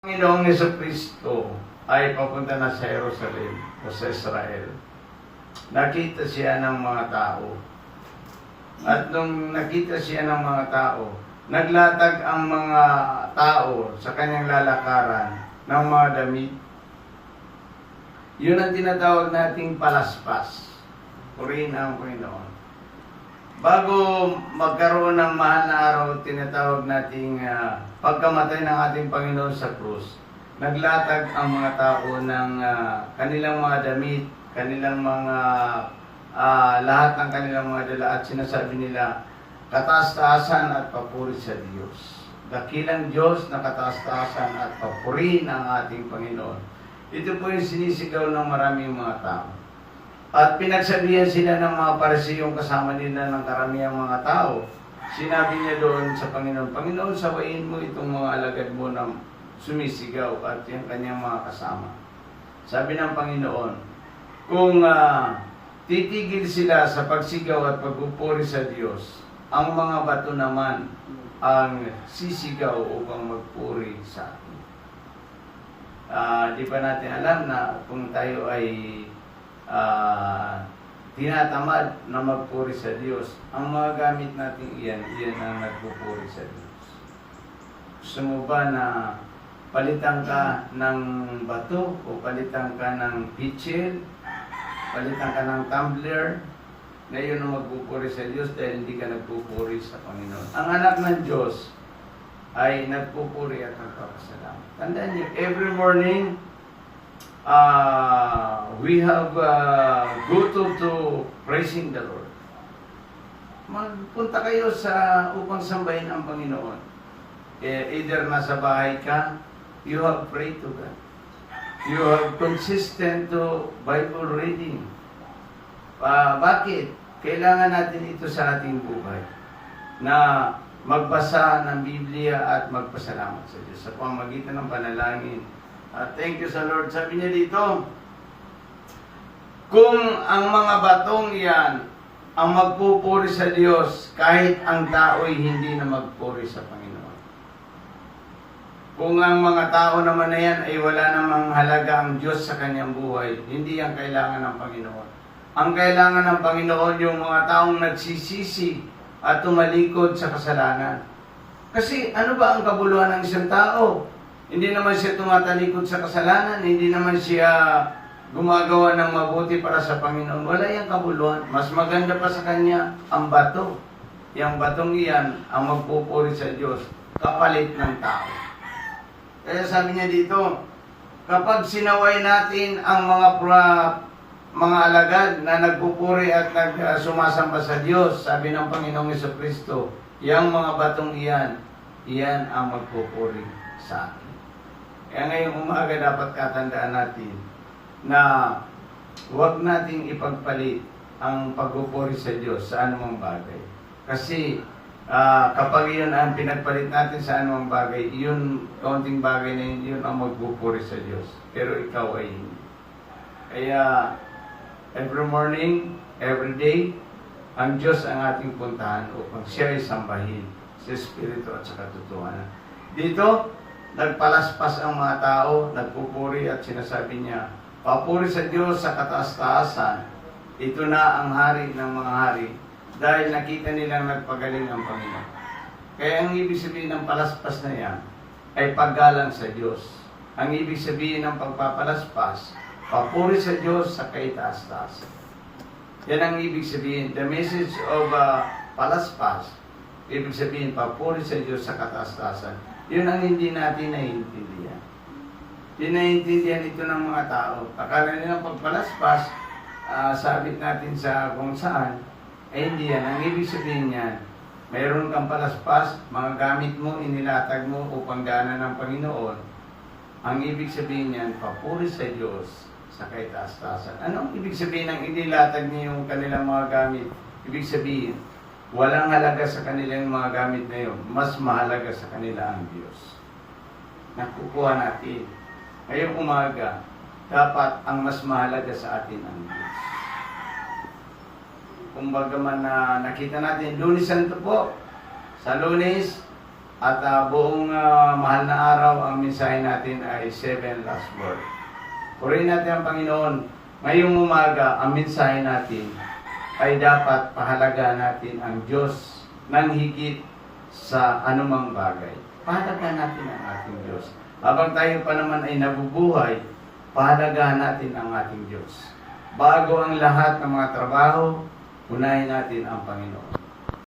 Panginoong Jesucristo ay papunta na sa Jerusalem o sa Israel. Nakita siya ng mga tao. At nung nakita siya ng mga tao, naglatag ang mga tao sa kanyang lalakaran ng mga damit. Yun ang tinatawag nating palaspas. Purihin ang Panginoon. Bago magkaroon ng mahal na araw, tinatawag nating pagkamatay ng ating Panginoon sa krus, naglatag ang mga tao ng kanilang mga damit, kanilang mga lahat ng kanilang mga dala at sinasabi nila, kataas-taasan at papuri sa Diyos. Dakilang Diyos na kataas-taasan at papuri ng ating Panginoon. Ito po yung sinisigaw ng maraming mga tao. At pinagsabihan sila ng mga parisiyong kasama nila ng karamihang mga tao. Sinabi niya doon sa Panginoon, Panginoon, sawayin mo itong mga alagad mo na sumisigaw at yung kanyang mga kasama. Sabi ng Panginoon, kung titigil sila sa pagsigaw at pagpupuri sa Diyos, ang mga bato naman ang sisigaw upang magpuri sa atin. Di pa natin alam na kung tayo ay tinatamad na magpuri sa Diyos, ang mga gamit natin iyan ang nagpupuri sa Diyos. Gusto mo ba na palitan ka ng bato o palitan ka ng pitchel, palitan ka ng tumbler, na yun ang magpupuri sa Diyos dahil hindi ka nagpupuri sa Panginoon. Ang anak ng Diyos ay nagpupuri at nagpapasalamat. Tandaan niyo, every morning, we have go to praising the Lord. Magpunta kayo upang sambahin ang Panginoon. Either nasa bahay ka, you have prayed to God. You have consistent to Bible reading. Bakit? Kailangan natin ito sa ating buhay. Na magbasa ng Biblia at magpasalamat sa Diyos sa pamamagitan ng panalangin. Thank you sa Lord. Sabi niya dito, kung ang mga batong yan ang magpupuri sa Diyos, kahit ang tao'y hindi na magpuri sa Panginoon. Kung ang mga tao naman na yan ay wala namang halaga ang Diyos sa kanyang buhay, hindi yan kailangan ng Panginoon. Ang kailangan ng Panginoon yung mga taong nagsisisi at tumalikod sa kasalanan. Kasi ano ba ang kabuluhan ng isang tao? Hindi naman siya tumatalikod sa kasalanan, hindi naman siya gumagawa ng mabuti para sa Panginoon. Wala yung kabuluhan. Mas maganda pa sa kanya ang bato. Yang batong iyan ang magpupuri sa Diyos, kapalit ng tao. Kaya sabi niya dito, kapag sinaway natin ang mga alagad na nagpupuri at sumasamba sa Diyos, sabi ng Panginoong Jesucristo, yang mga batong iyan ang magpupuri sa atin. Kaya ngayong umaga dapat katandaan natin na huwag nating ipagpalit ang pagpupuri sa Diyos sa anumang bagay. Kasi kapag yun ang pinagpalit natin sa anumang bagay, yun, kaunting bagay na yun ang magpupuri sa Diyos. Pero ikaw ay hindi. Kaya every morning, every day, ang Diyos ang ating puntahan upang siya ay sambahin sa Espiritu at sa katotohanan. Dito, nagpalaspas ang mga tao, nagpupuri at sinasabi niya, papuri sa Diyos sa kataas-taasan, ito na ang hari ng mga hari, dahil nakita nilang nagpagaling ang Panginoon. Kaya ang ibig sabihin ng palaspas na yan, ay paggalang sa Diyos. Ang ibig sabihin ng pagpapalaspas, papuri sa Diyos sa kaitaas-taasan. Yan ang ibig sabihin. The message of palaspas, ibig sabihin, papuri sa Diyos sa kataas-taasan. Yun ang hindi natin naiintindihan. Hindi naiintindihan ito ng mga tao. Akala nila pagpalaspas, sabit natin sa kung saan, hindi yan. Ang ibig sabihin niyan, mayroon kang palaspas, mga gamit mo, inilatag mo upang daanan ng Panginoon. Ang ibig sabihin niyan, papuri sa Diyos sa kaitaas-taasan. Anong ibig sabihin ng inilatag niya yung kanilang mga gamit? Ibig sabihin, walang halaga sa kanilang mga gamit na yun. Mas mahalaga sa kanila ang Diyos. Nakukuha natin. Ngayong umaga, dapat ang mas mahalaga sa atin ang Diyos. Kumbaga man na nakita natin, Lunes Santo po. Sa Lunes, At buong mahal na araw, ang mensahe natin ay 7 last word. Purihin natin ang Panginoon. Ngayong umaga, ang mensahe natin ay dapat pahalagaan natin ang Diyos ng higit sa anumang bagay. Pahalagaan natin ang ating Diyos. Habang tayo pa naman ay nabubuhay, pahalagaan natin ang ating Diyos. Bago ang lahat ng mga trabaho, unahin natin ang Panginoon.